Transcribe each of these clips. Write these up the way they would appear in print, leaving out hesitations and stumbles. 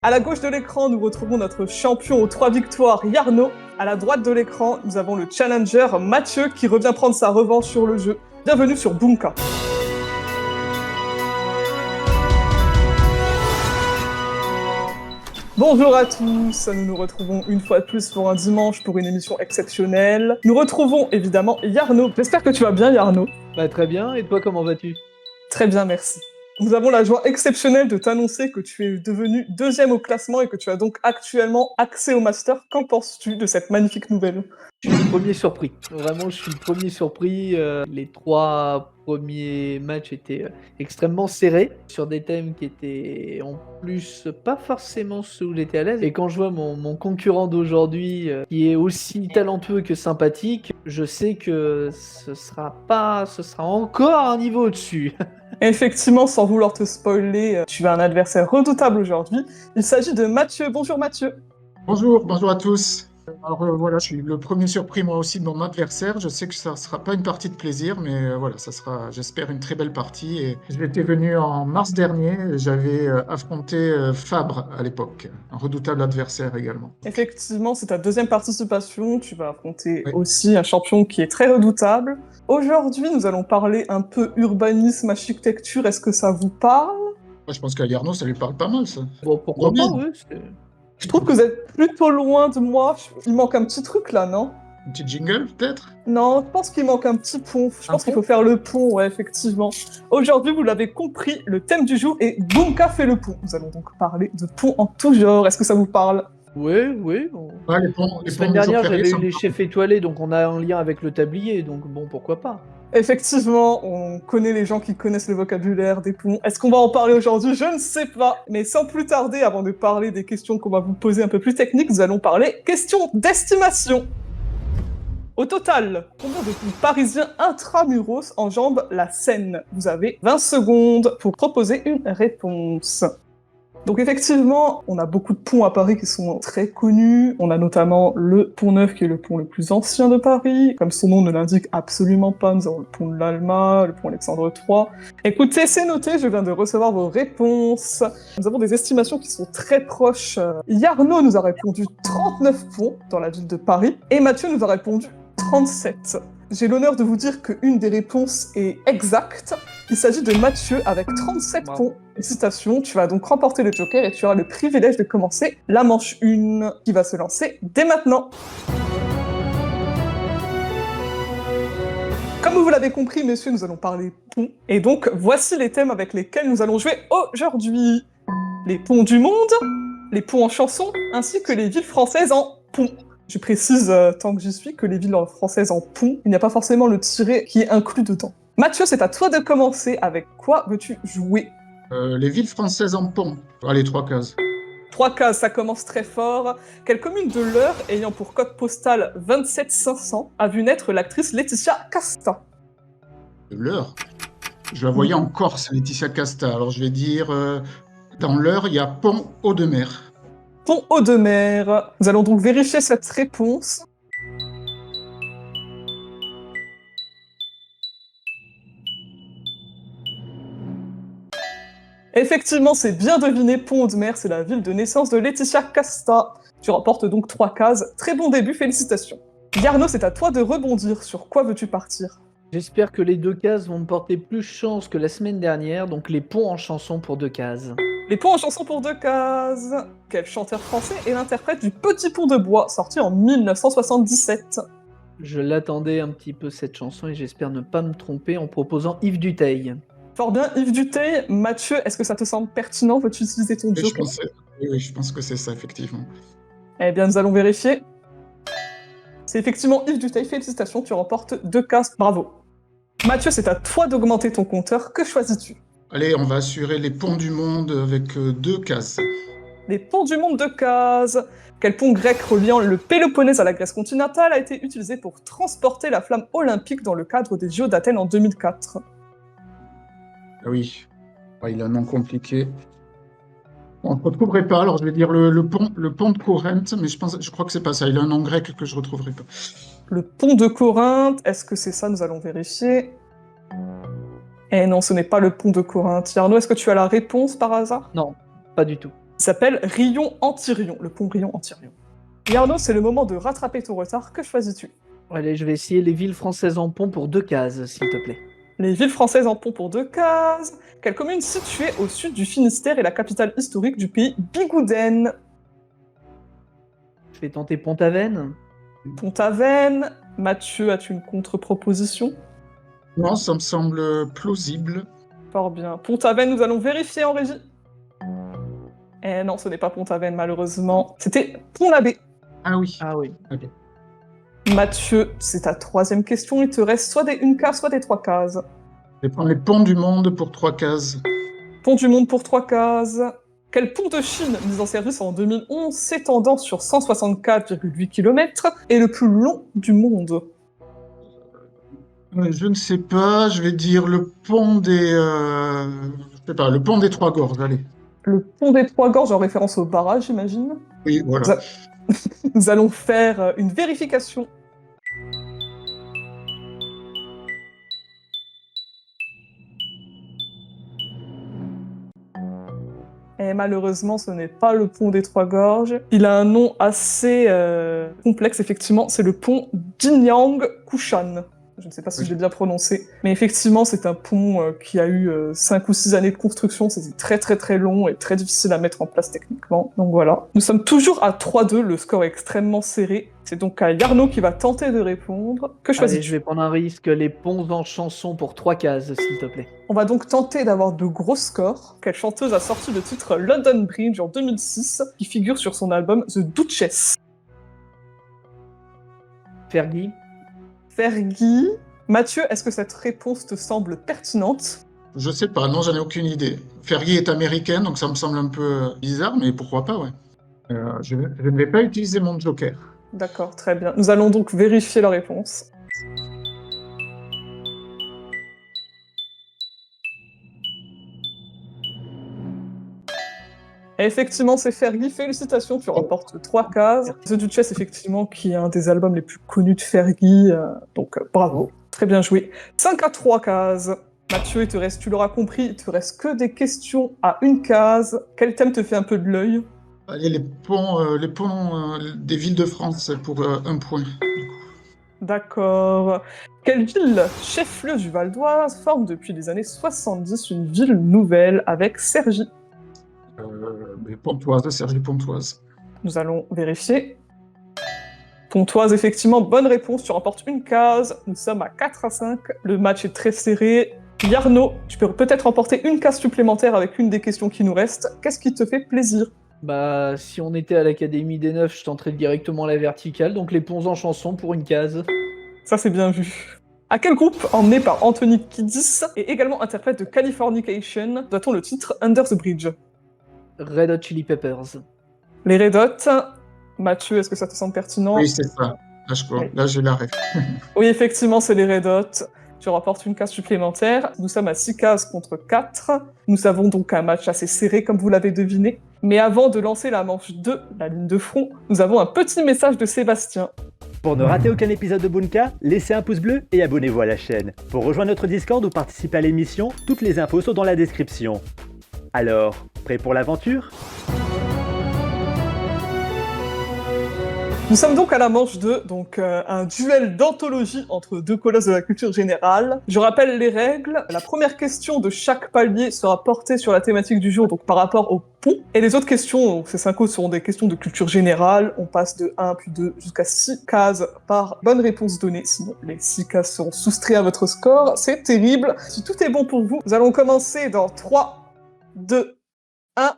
À la gauche de l'écran, nous retrouvons notre champion aux 3 victoires, Yarno. À la droite de l'écran, nous avons le challenger, Mathieu, qui revient prendre sa revanche sur le jeu. Bienvenue sur Bunka. Bonjour à tous, nous nous retrouvons une fois de plus pour un dimanche pour une émission exceptionnelle. Nous retrouvons évidemment Yarno. J'espère que tu vas bien, Yarno. Très bien, et toi comment vas-tu? Très bien, merci. Nous avons la joie exceptionnelle de t'annoncer que tu es devenu 2e au classement et que tu as donc actuellement accès au Master. Qu'en penses-tu de cette magnifique nouvelle ? Je suis le premier surpris. Vraiment, je suis le premier surpris. Les 3 premiers matchs étaient extrêmement serrés sur des thèmes qui étaient en plus pas forcément ceux où j'étais à l'aise. Et quand je vois mon concurrent d'aujourd'hui qui est aussi talentueux que sympathique, je sais que ce sera encore un niveau au-dessus. Effectivement, sans vouloir te spoiler, tu as un adversaire redoutable aujourd'hui. Il s'agit de Mathieu. Bonjour Mathieu. Bonjour à tous. Alors voilà, je suis le premier surpris moi aussi de mon adversaire. Je sais que ça ne sera pas une partie de plaisir, mais voilà, ça sera, j'espère, une très belle partie. Et j'étais venu en mars dernier, j'avais affronté Fabre à l'époque, un redoutable adversaire également. Effectivement, c'est ta 2e participation. Tu vas affronter Oui. aussi un champion qui est très redoutable. Aujourd'hui, nous allons parler un peu urbanisme, architecture. Est-ce que ça vous parle ? Moi, je pense qu'à Yarno, ça lui parle pas mal, ça. Bon, pourquoi pas, Robin. oui. Je trouve que vous êtes plutôt loin de moi. Il manque un petit truc là, non ? Un petit jingle, peut-être? Non, je pense qu'il manque un petit pont. Je pense qu'il faut faire le pont, ouais, effectivement. Aujourd'hui, vous l'avez compris, le thème du jour est Bunka fait le pont. Nous allons donc parler de pont en tout genre. Est-ce que ça vous parle ? Oui. Bon. Ouais, les ponts La semaine de jour dernière, férié j'avais eu sont- les chefs étoilés, donc on a un lien avec le tablier, donc bon, pourquoi pas. Effectivement, on connaît les gens qui connaissent le vocabulaire des ponts. Est-ce qu'on va en parler aujourd'hui ? Je ne sais pas. Mais sans plus tarder, avant de parler des questions qu'on va vous poser un peu plus techniques, nous allons parler questions d'estimation. Au total, combien de ponts parisiens intramuros enjambent la Seine ? Vous avez 20 secondes pour proposer une réponse. Donc effectivement, on a beaucoup de ponts à Paris qui sont très connus. On a notamment le Pont Neuf, qui est le pont le plus ancien de Paris. Comme son nom ne l'indique absolument pas, nous avons le pont de l'Alma, le pont Alexandre III. Écoutez, c'est noté, je viens de recevoir vos réponses. Nous avons des estimations qui sont très proches. Yarno nous a répondu 39 ponts dans la ville de Paris, et Mathieu nous a répondu 37. J'ai l'honneur de vous dire qu'une des réponses est exacte. Il s'agit de Mathieu avec 37 ponts. Félicitations, tu vas donc remporter le Joker et tu auras le privilège de commencer la manche 1 qui va se lancer dès maintenant. Comme vous l'avez compris, messieurs, nous allons parler ponts. Et donc, voici les thèmes avec lesquels nous allons jouer aujourd'hui. Les ponts du monde, les ponts en chanson, ainsi que les villes françaises en pont. Je précise, tant que j'y suis, que les villes françaises en pont, il n'y a pas forcément le tiret qui est inclus dedans. Mathieu, c'est à toi de commencer. Avec quoi veux-tu jouer ? Les villes françaises en pont. Allez, 3 cases. 3 cases, ça commence très fort. Quelle commune de l'Eure, ayant pour code postal 27500, a vu naître l'actrice Laetitia Casta ? De l'Eure. Je la voyais en Corse, Laetitia Casta. Alors je vais dire, dans l'Eure, il y a Pont-Audemer. Pont-Audemer. Nous allons donc vérifier cette réponse. Effectivement, c'est bien deviné, Pont-Audemer, c'est la ville de naissance de Laetitia Casta. Tu remportes donc 3 cases. Très bon début, félicitations. Yarno, c'est à toi de rebondir. Sur quoi veux-tu partir ? J'espère que les 2 cases vont me porter plus chance que la semaine dernière, donc les ponts en chanson pour 2 cases. Les ponts en chanson pour 2 cases. Quel chanteur français est l'interprète du Petit Pont de Bois, sorti en 1977 ? Je l'attendais un petit peu cette chanson et j'espère ne pas me tromper en proposant Yves Duteil. Fort bien, Yves Duteil. Mathieu, est-ce que ça te semble pertinent ? Veux-tu utiliser ton Oui, joker ? oui, je pense que c'est ça, effectivement. Eh bien, nous allons vérifier. C'est effectivement Yves Duteil. Félicitations, tu remportes 2 cases. Bravo. Mathieu, c'est à toi d'augmenter ton compteur. Que choisis-tu ? Allez, on va assurer les ponts du monde avec 2 cases. Les ponts du monde 2 cases. Quel pont grec reliant le Péloponnèse à la Grèce continentale a été utilisé pour transporter la flamme olympique dans le cadre des JO d'Athènes en 2004 ? Ah oui, ouais, il a un nom compliqué. On ne retrouverait pas, alors je vais dire le pont de Corinthe, mais je crois que c'est pas ça. Il a un nom grec que je ne retrouverai pas. Le pont de Corinthe, est-ce que c'est ça ? Nous allons vérifier. Eh non, ce n'est pas le pont de Corinthe. Yarno, est-ce que tu as la réponse par hasard ? Non, pas du tout. Il s'appelle Rion-Antirion, le pont Rion-Antirion. Et Arnaud, c'est le moment de rattraper ton retard. Que choisis-tu? Allez, je vais essayer les villes françaises en pont pour 2 cases, s'il te plaît. Les villes françaises en pont pour 2 cases. Quelle commune située au sud du Finistère est la capitale historique du pays Bigouden? Je vais tenter Pont-Aven. Pont-Aven. Mathieu, as-tu une contre-proposition? Non, ça me semble plausible. Fort bien. Pont-Aven, nous allons vérifier en régie. Eh non, ce n'est pas Pont-Aven, malheureusement. C'était Pont-l'Abbé. Ah oui. Ah oui. Ok. Mathieu, c'est ta 3e question. Il te reste soit des 1 case, soit des 3 cases. Je vais prendre les ponts du monde pour 3 cases. Pont du monde pour 3 cases. Quel pont de Chine, mis en service en 2011, s'étendant sur 164,8 km, est le plus long du monde? Je ne sais pas, je vais dire le pont des... je sais pas, le pont des Trois Gorges, allez. Le pont des Trois Gorges en référence au barrage, j'imagine. Oui, voilà. Nous allons faire une vérification. Et malheureusement, ce n'est pas le pont des Trois Gorges. Il a un nom assez complexe, effectivement. C'est le pont Jinyang Kushan. Je ne sais pas si je l'ai bien prononcé. Mais effectivement, c'est un pont qui a eu 5 ou 6 années de construction. C'était très très très long et très difficile à mettre en place techniquement. Donc voilà. Nous sommes toujours à 3-2. Le score est extrêmement serré. C'est donc à Yarno qui va tenter de répondre. Que Allez, choisis-tu? je vais prendre un risque, les ponts en chanson pour 3 cases, s'il te plaît. On va donc tenter d'avoir de gros scores. Quelle chanteuse a sorti le titre London Bridge en 2006, qui figure sur son album The Duchess? Fergie. Fergie. Mathieu, est-ce que cette réponse te semble pertinente? Je sais pas, non, j'en ai aucune idée. Fergie est américaine, donc ça me semble un peu bizarre, mais pourquoi pas, ouais. Je ne vais pas utiliser mon joker. D'accord, très bien. Nous allons donc vérifier la réponse. Et effectivement, c'est Fergie. Félicitations, tu remportes 3 cases. The Duchess, effectivement, qui est un des albums les plus connus de Fergie. Donc, bravo. Très bien joué. 5 à 3 cases. Mathieu, il te reste, tu l'auras compris, il te reste que des questions à 1 case. Quel thème te fait un peu de l'œil? Allez, les ponts des villes de France pour 1 point. D'accord. Quelle ville, chef-lieu du Val d'Oise, forme depuis les années 70 une ville nouvelle avec Cergy? Pontoise, Cergy Pontoise. Nous allons vérifier. Pontoise, effectivement, bonne réponse, tu remportes 1 case. Nous sommes à 4 à 5. Le match est très serré. Yarno, tu peux peut-être remporter 1 case supplémentaire avec une des questions qui nous restent. Qu'est-ce qui te fait plaisir? Bah, si on était à l'Académie des Neufs, je tenterais directement la verticale, donc les ponts en chanson pour 1 case. Ça, c'est bien vu. À quel groupe, emmené par Anthony Kiedis et également interprète de Californication, doit-on le titre Under the Bridge? Red Hot Chili Peppers. Les Red Hot. Mathieu, est-ce que ça te semble pertinent? Oui, c'est ça. Là, j'ai la ref. Oui, effectivement, c'est les Red Hot. Tu remportes 1 case supplémentaire. Nous sommes à 6 cases contre 4. Nous avons donc un match assez serré, comme vous l'avez deviné. Mais avant de lancer la manche 2, la ligne de front, nous avons un petit message de Sébastien. Pour ne rater aucun épisode de Bunka, laissez un pouce bleu et abonnez-vous à la chaîne. Pour rejoindre notre Discord ou participer à l'émission, toutes les infos sont dans la description. Alors, prêt pour l'aventure ? Nous sommes donc à la manche 2, donc un duel d'anthologie entre 2 colosses de la culture générale. Je rappelle les règles. La première question de chaque palier sera portée sur la thématique du jour, donc par rapport au pont. Et les autres questions, donc ces 5 autres seront des questions de culture générale. On passe de 1 puis 2 jusqu'à 6 cases par bonne réponse donnée. Sinon, les 6 cases seront soustraits à votre score. C'est terrible. Si tout est bon pour vous, nous allons commencer dans 3, 2, 1.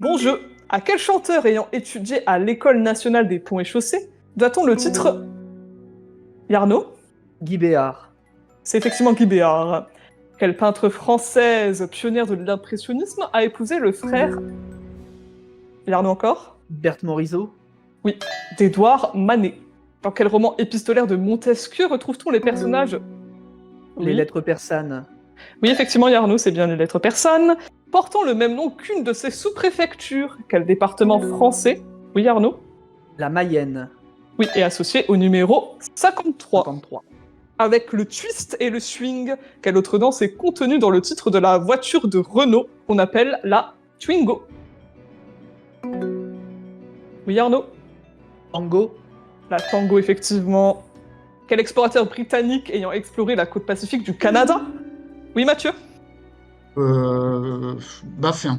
Bon jeu. À quel chanteur ayant étudié à l'École nationale des ponts et chaussées doit-on le titre Yarno? Guy Béard. C'est effectivement Guy Béard. Quelle peintre française pionnière de l'impressionnisme a épousé le frère Yarno encore? Berthe Morisot. Oui, d'Édouard Manet. Dans quel roman épistolaire de Montesquieu retrouve-t-on les personnages Les lettres persanes. Oui, effectivement, Yarno, c'est bien les lettres persanes. Portant le même nom qu'une de ses sous-préfectures. Quel département français? Oui, Yarno? La Mayenne. Oui, et associé au numéro 53. 53. Avec le twist et le swing, quelle autre danse est contenue dans le titre de la voiture de Renault qu'on appelle la Twingo? Oui, Arnaud? Tango. La Tango, effectivement. Quel explorateur britannique ayant exploré la côte pacifique du Canada? Oui, Mathieu? Baffin.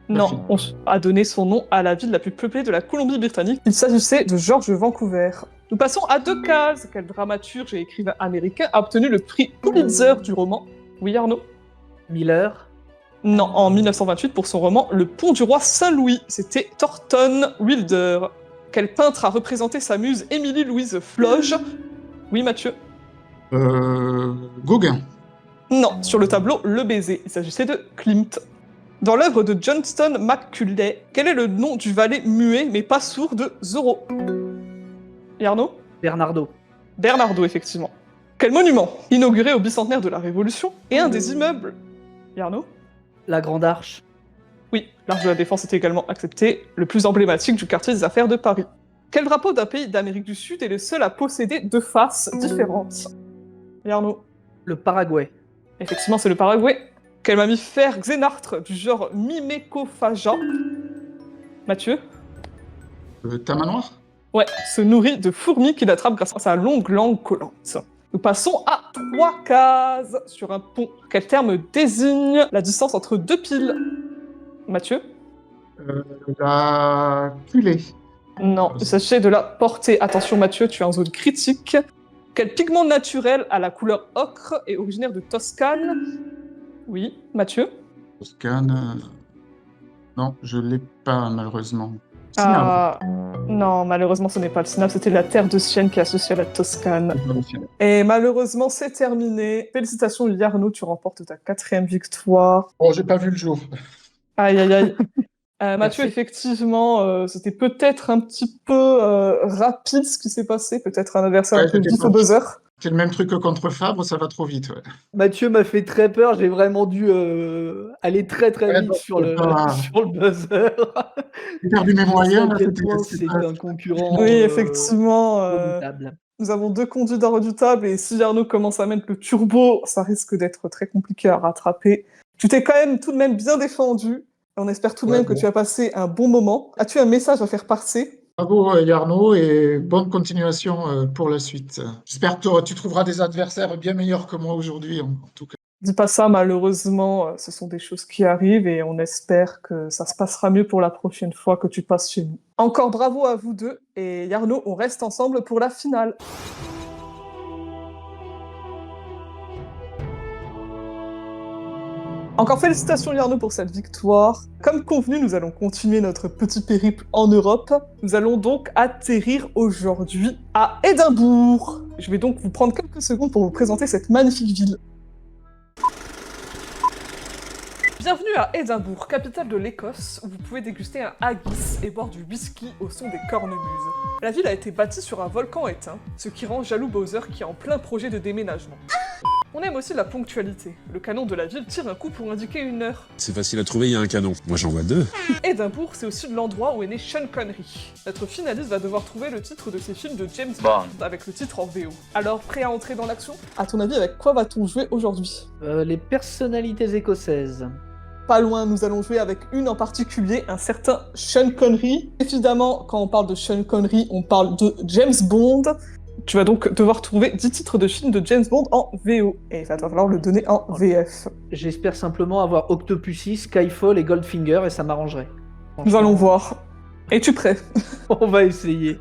Non, on a donné son nom à la ville la plus peuplée de la Colombie-Britannique. Il s'agissait de George Vancouver. Nous passons à 2 cases. Quel dramaturge et écrivain américain a obtenu le prix Pulitzer du roman? Oui, Arnaud? Miller. Non, en 1928 pour son roman Le Pont du Roi Saint-Louis. C'était Thornton Wilder. Quel peintre a représenté sa muse Émilie Louise Floge? Oui, Mathieu? Gauguin. Non, sur le tableau Le Baiser. Il s'agissait de Klimt. Dans l'œuvre de Johnston McCulley, quel est le nom du valet muet mais pas sourd de Zorro? Et Arnaud? Bernardo. Bernardo, effectivement. Quel monument, inauguré au bicentenaire de la Révolution, est un des immeubles? Et Arnaud? La Grande Arche. Oui, l'Arche de la Défense était également accepté, le plus emblématique du quartier des affaires de Paris. Quel drapeau d'un pays d'Amérique du Sud est le seul à posséder 2 faces différentes? Et Arnaud? Le Paraguay. Effectivement, c'est le Paraguay. Quel mammifère xénartre du genre Mimecophaga? Mathieu? Tamanoir. Ouais, se nourrit de fourmis qu'il attrape grâce à sa longue langue collante. Nous passons à 3 cases sur un pont. Quel terme désigne la distance entre 2 piles? Mathieu? La culée. Non, il s'agissait de la portée. Attention Mathieu, tu es en zone critique. Quel pigment naturel à la couleur ocre est originaire de Toscane? Oui, Mathieu? Toscane. Non, je l'ai pas malheureusement. Ah, non, malheureusement ce n'est pas le Cinabre, c'était la terre de Sienne qui est associée à la Toscane. Et malheureusement c'est terminé. Félicitations Yarno, tu remportes ta 4e victoire. Oh, j'ai pas vu le jour. Aïe aïe aïe. Mathieu, Merci. effectivement, c'était peut-être un petit peu rapide ce qui s'est passé, peut-être un adversaire Ouais, un peu c'était vif au pas- buzzer. C'est le même truc que contre Fabre, ça va trop vite. Ouais. Mathieu m'a fait très peur, j'ai vraiment dû aller très très Ouais, vite non, sur c'est le, pas- sur le buzzer. J'ai perdu mes Je sais moyens. à Là, quel c'était- point c'était c'est pas- un concurrent Oui, effectivement, redoutable. nous avons 2 candidats redoutables et si Yarno commence à mettre le turbo, ça risque d'être très compliqué à rattraper. Tu t'es quand même tout de même bien défendu. On espère tout de Ouais, même que bon. tu as passé un bon moment. As-tu un message à faire passer? Bravo Yarno et bonne continuation pour la suite. J'espère que tu trouveras des adversaires bien meilleurs que moi aujourd'hui en tout cas. Dis pas ça, malheureusement, ce sont des choses qui arrivent et on espère que ça se passera mieux pour la prochaine fois que tu passes chez nous. Encore bravo à vous deux et Yarno, on reste ensemble pour la finale. Encore félicitations Yarno pour cette victoire. Comme convenu, nous allons continuer notre petit périple en Europe. Nous allons donc atterrir aujourd'hui à Édimbourg. Je vais donc vous prendre quelques secondes pour vous présenter cette magnifique ville. Bienvenue à Édimbourg, capitale de l'Écosse, où vous pouvez déguster un haggis et boire du whisky au son des cornemuses. La ville a été bâtie sur un volcan éteint, ce qui rend jaloux Bowser qui est en plein projet de déménagement. On aime aussi la ponctualité. Le canon de la ville tire un coup pour indiquer une heure. C'est facile à trouver, il y a un canon. Moi j'en vois 2. Édimbourg, c'est aussi l'endroit où est né Sean Connery. Notre finaliste va devoir trouver le titre de ses films de James Bond, avec le titre en VO. Alors, prêt à entrer dans l'action? À ton avis, avec quoi va-t-on jouer aujourd'hui? Les personnalités écossaises. Pas loin, nous allons jouer avec une en particulier, un certain Sean Connery. Évidemment, quand on parle de Sean Connery, on parle de James Bond. Tu vas donc devoir trouver 10 titres de films de James Bond en VO, et il va falloir le donner en VF. J'espère simplement avoir Octopussy, Skyfall et Goldfinger et ça m'arrangerait. Nous allons voir. Es-tu prêt? On va essayer.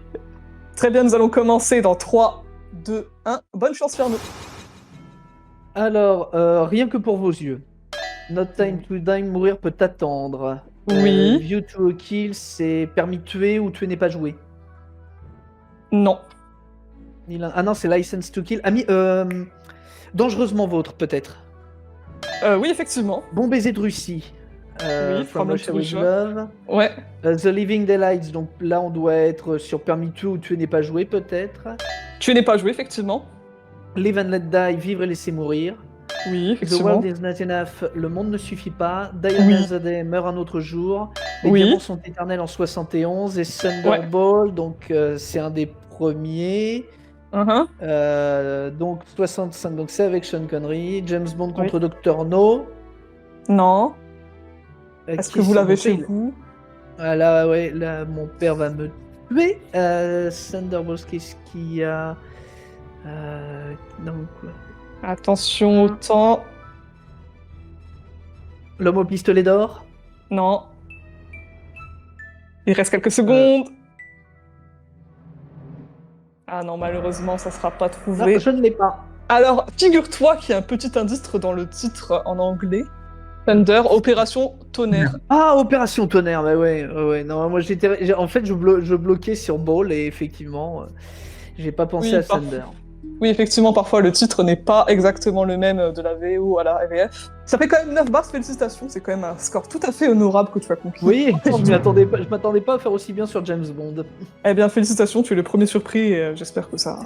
Très bien, nous allons commencer dans 3, 2, 1. Bonne chance, Fernand. Alors, rien que pour vos yeux. Not Time to Die, mourir peut attendre. Oui. View to a Kill, c'est permis de tuer ou tuer n'est pas joué. Non. Ah non, c'est License to Kill. Dangereusement vôtre, peut-être. Oui, effectivement. Bon baiser de Russie. Oui, From Russia with Russia. Love. Ouais. The Living Daylights, donc là on doit être sur permis de tuer ou tuer n'est pas joué, peut-être. Tu n'es pas joué, effectivement. Live and Let Die, vivre et laisser mourir. Oui, The effectivement. World is Not Enough, le monde ne suffit pas. Die Oui. Another Day, meurt un autre jour. Les Oui. diamants sont éternels en 71. Et Thunderball, donc c'est un des premiers. Donc 65, donc c'est avec Sean Connery. James Bond contre Dr. No. Non. Est-ce que vous l'avez chez fait vous? Ah là, ouais, là, mon père va me tuer. Thunderbolts, qu'est-ce qu'il y a donc, Attention au temps. l'homme au pistolet d'or. Non. Il reste quelques secondes. Ah non, malheureusement, ça sera pas Non, trouvé. je ne l'ai pas. Alors, figure-toi qu'il y a un petit indice dans le titre en anglais. Thunder, Opération Tonnerre. Ah, Opération Tonnerre, bah ouais. Non, moi en fait, je bloquais sur Ball et effectivement, j'ai pas pensé Oui, à parfait. Thunder. Oui, effectivement, parfois le titre n'est pas exactement le même de la VO à la VF. Ça fait quand même 9 barres, félicitations, c'est quand même un score tout à fait honorable que tu as conquis. Oui, je m'attendais pas à faire aussi bien sur James Bond. Eh bien, félicitations, tu es le premier surpris et j'espère que ça...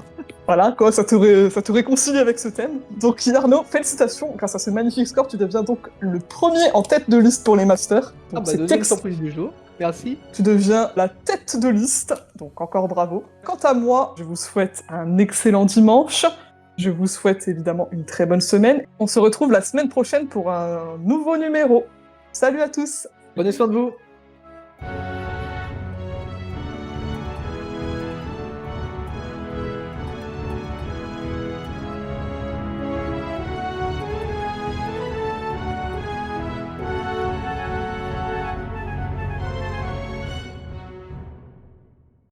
Voilà, quoi, ça te réconcilie avec ce thème. Donc, Yarno, félicitations, grâce à ce magnifique score, tu deviens donc le premier en tête de liste pour les Masters. Ah Donc, bah, c'est deuxième surprise du jour. Merci. Tu deviens la tête de liste, donc encore bravo. Quant à moi, je vous souhaite un excellent dimanche. Je vous souhaite évidemment une très bonne semaine. On se retrouve la semaine prochaine pour un nouveau numéro. Salut à tous! Prenez soin de vous.